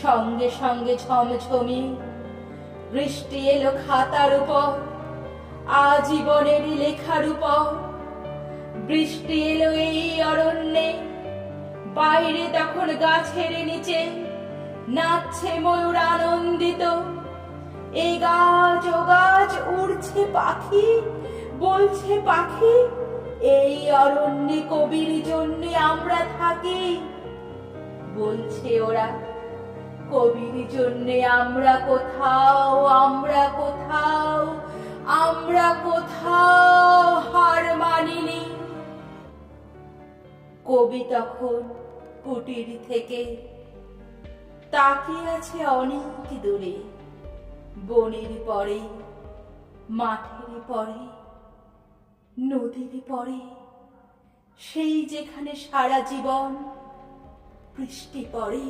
সঙ্গে সঙ্গে ঝমঝমি বৃষ্টি এলো খাতার উপর, আজীবনের লেখার উপর। বৃষ্টি এলো এই অরণ্যে, বাইরে তখন গাছের নিচে নাচছে ময়ূর আনন্দিত। এই গাছ ও গাছ উড়ছে পাখি, বলছে পাখি, এই অরণ্যে কবির জন্য আমরা থাকি। বলছে ওরা, কবির জন্যে আমরা কোথাও, আমরা কোথাও, আমরা কোথাও হার মানিনি। কবি তখন কুটির থেকে তাকিয়ে আছে অনেক দূরে, বনের পরে, মাঠের পরে, নদীর পরে, সেই যেখানে সারা জীবন বৃষ্টি পড়ে।